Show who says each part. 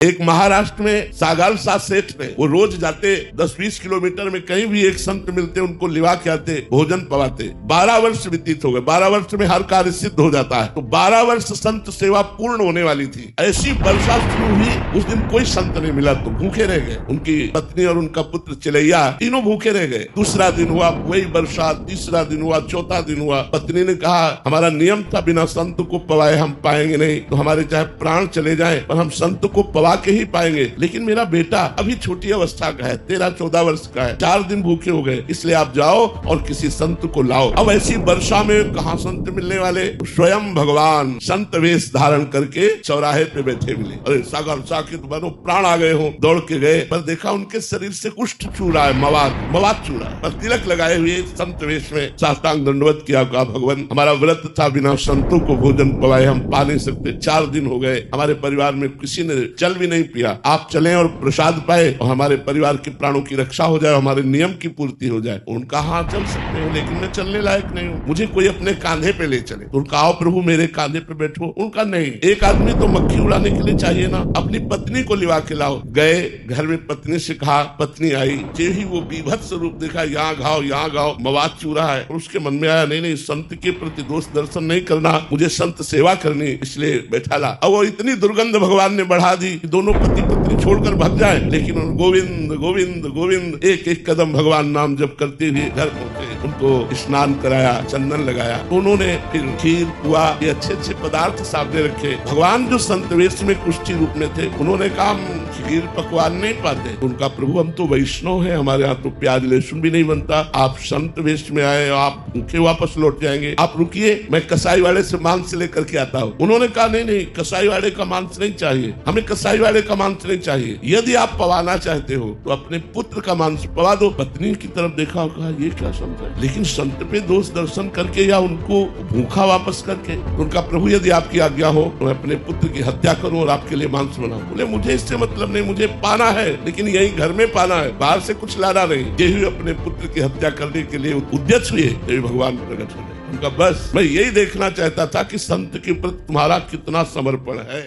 Speaker 1: एक महाराष्ट्र में सागालसा सेठ ने, वो रोज जाते 10-20 किलोमीटर में कहीं भी एक संत मिलते उनको लिवा के आते, भोजन पवाते। 12 वर्ष व्यतीत हो गए। 12 वर्ष में हर कार्य सिद्ध हो जाता है। तो 12 वर्ष संत सेवा पूर्ण होने वाली थी। ऐसी वर्षा शुरू हुई, उस दिन कोई संत नहीं मिला तो भूखे रह गए। उनकी पत्नी और उनका पुत्र चिलैया तीनों भूखे रह गए। दूसरा दिन हुआ वही वर्षा, तीसरा दिन हुआ, चौथा दिन हुआ। पत्नी ने कहा हमारा नियम था बिना संत को पवाए हम पाएंगे नहीं, तो हमारे चाहे प्राण चले जाएं पर हम संत को पवा के ही पाएंगे। लेकिन मेरा बेटा अभी छोटी अवस्था का है, 13-14 वर्ष का है, 4 दिन भूखे हो गए, इसलिए आप जाओ और किसी संत को लाओ। अब ऐसी वर्षा में कहाँ संत मिलने वाले? स्वयं भगवान संत वेश धारण करके चौराहे पे बैठे मिले। अरे सागर साकित बनो, प्राण आ गए हो, दौड़ के गए, पर देखा उनके शरीर से कुष्ठ छू रहा है, मवाद छू रहा है। पर तिलक लगाए हुए संत वेश में साष्टांग दंडवत किया, कहा भगवान हमारा व्रत था, बिना संतों को भोजन पवाए हम पा नहीं सकते। 4 दिन हो गए, हमारे परिवार में किसी ने जल भी नहीं पिया। आप चलें और प्रसाद पाए और हमारे परिवार के प्राणों की रक्षा हो जाए, हमारे नियम की पूर्ति हो जाए। उनका हाँ चल सकते हो, लेकिन मैं चलने लायक नहीं हूँ, मुझे कोई अपने कांधे पे ले चले। उनका आओ प्रभु मेरे कांधे पे बैठो। उनका नहीं, एक आदमी तो मक्खी उड़ाने के लिए चाहिए ना, अपनी पत्नी को लिवा के लाओ। गए, घर में पत्नी से कहा, पत्नी आई, जे ही वो बीभत्स रूप देखा, यहाँ घाव यहाँ घाव, मवाद चूरा है। और उसके मन में आया नहीं संत के प्रति दोष दर्शन नहीं करना, मुझे संत सेवा करनी, इसलिए बैठा ला। अब वो इतनी दुर्गंध भगवान ने बढ़ा दी कि दोनों पति पत्नी छोड़कर भाग जाए, लेकिन गोविंद गोविंद गोविंद एक एक कदम भगवान नाम जप करते हुए घर पहुंचे। उनको स्नान कराया, चंदन लगाया। उन्होंने फिर खीर पुआ ये अच्छे अच्छे पदार्थ सामने रखे। भगवान जो संत वेश में कुष्ठी रूप में थे, उन्होंने कहा खीर पकवान नहीं पाते। उनका प्रभु हम तो वैष्णव हैं, हमारे यहाँ तो प्याज लहसुन भी नहीं बनता, आप संत वेश में आए, आप भूखे वापस लौट जाएंगे, आप रुकिए, मैं कसाई वाले से मांस लेकर के आता हूँ। उन्होंने कहा नहीं, कसाई वाले का मांस नहीं चाहिए, हमें कसाई वाले का मांस नहीं चाहिए। यदि आप पवाना चाहते हो तो अपने पुत्र का मांस पवा दो। पत्नी की तरफ देखा और कहा ये क्या संत है, लेकिन संत पे दोष दर्शन करके या उनको भूखा वापस करके। उनका प्रभु यदि आपकी आज्ञा हो तो मैं अपने पुत्र की हत्या करूं और आपके लिए मांस बनाऊं। बोले मुझे इससे मतलब नहीं, मुझे पाना है, लेकिन यही घर में पाना है, बाहर से कुछ लाना नहीं। ये हुए अपने पुत्र की हत्या करने के लिए उद्यत हुए, ये भगवान प्रकट हो गए। उनका बस मैं यही देखना चाहता था कि संत के प्रति तुम्हारा कितना समर्पण है।